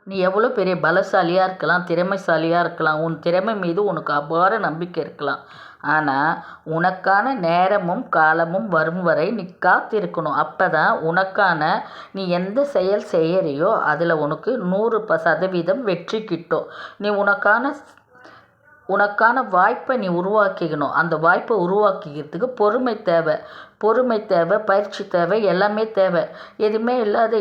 நீ எவ்வளோ பெரிய பலசாலியாக இருக்கலாம், திறமைசாலியாக இருக்கலாம், உன் திறமை மீது உனக்கு அபார நம்பிக்கை இருக்கலாம். ஆனால் உனக்கான நேரமும் காலமும் வரும் வரை நீ காத்திருக்கணும். அப்போ தான் உனக்கான நீ எந்த செயல் செய்கிறியோ அதில் உனக்கு 100% வெற்றி கிட்டும். நீ உனக்கான வாய்ப்பை நீ உருவாக்கிக்கணும். அந்த வாய்ப்பை உருவாக்கிக்கிறதுக்கு பொறுமை தேவை, பயிற்சி தேவை, எல்லாமே தேவை. எதுவுமே இல்லாத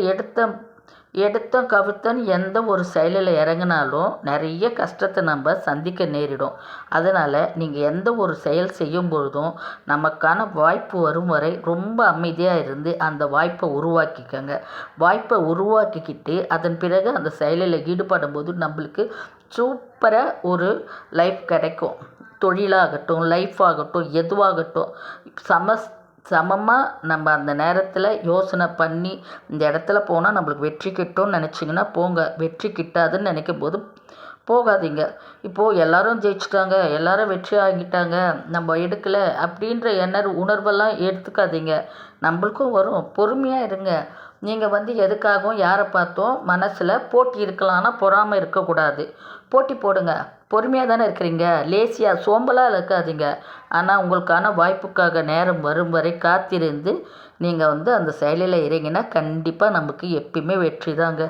எடுத்தோம் கவிழ்த்தோன்னு எந்த ஒரு செயலில் இறங்கினாலும் நிறைய கஷ்டத்தை நம்ம சந்திக்க நேரிடும். அதனால் நீங்கள் எந்த ஒரு செயல் செய்யும் பொழுதும் நமக்கான வாய்ப்பு வரும் வரை ரொம்ப அமைதியாக இருந்து அந்த வாய்ப்பை உருவாக்கிக்கங்க. வாய்ப்பை உருவாக்கிக்கிட்டு அதன் பிறகு அந்த செயலில் ஈடுபடும் போது நம்மளுக்கு சூப்பராக ஒரு லைஃப் கிடைக்கும். தொழிலாகட்டும், லைஃப் ஆகட்டும், எதுவாகட்டும் சமமாக நம்ம அந்த நேரத்தில் யோசனை பண்ணி இந்த இடத்துல போனால் நம்மளுக்கு வெற்றி கிட்டும்னு நினச்சிங்கன்னா போங்க. வெற்றி கிட்டாதுன்னு நினைக்கும் போது போகாதீங்க. இப்போது எல்லாரும் ஜெயிச்சிட்டாங்க, எல்லாரும் வெற்றி ஆகிட்டாங்க, நம்ம எடுக்கலை அப்படின்ற உணர்வெல்லாம் எடுத்துக்காதீங்க. நம்மளுக்கும் வரும். பொறுமையாக இருங்க. நீங்கள் எதுக்காகவும் யாரை பார்த்தோம் மனசில் போட்டி இருக்கலாம், ஆனால் பொறாமை இருக்கக்கூடாது. போட்டி போடுங்க. பொறுமையாக தானே இருக்கிறீங்க, லேசியாக சோம்பலாக இருக்காதீங்க. ஆனால் உங்களுக்கான வாய்ப்புக்காக நேரம் வரும் வரை காத்திருந்து நீங்கள் அந்த செயலில் இறங்கினா கண்டிப்பாக நமக்கு எப்பயுமே வெற்றி தாங்க.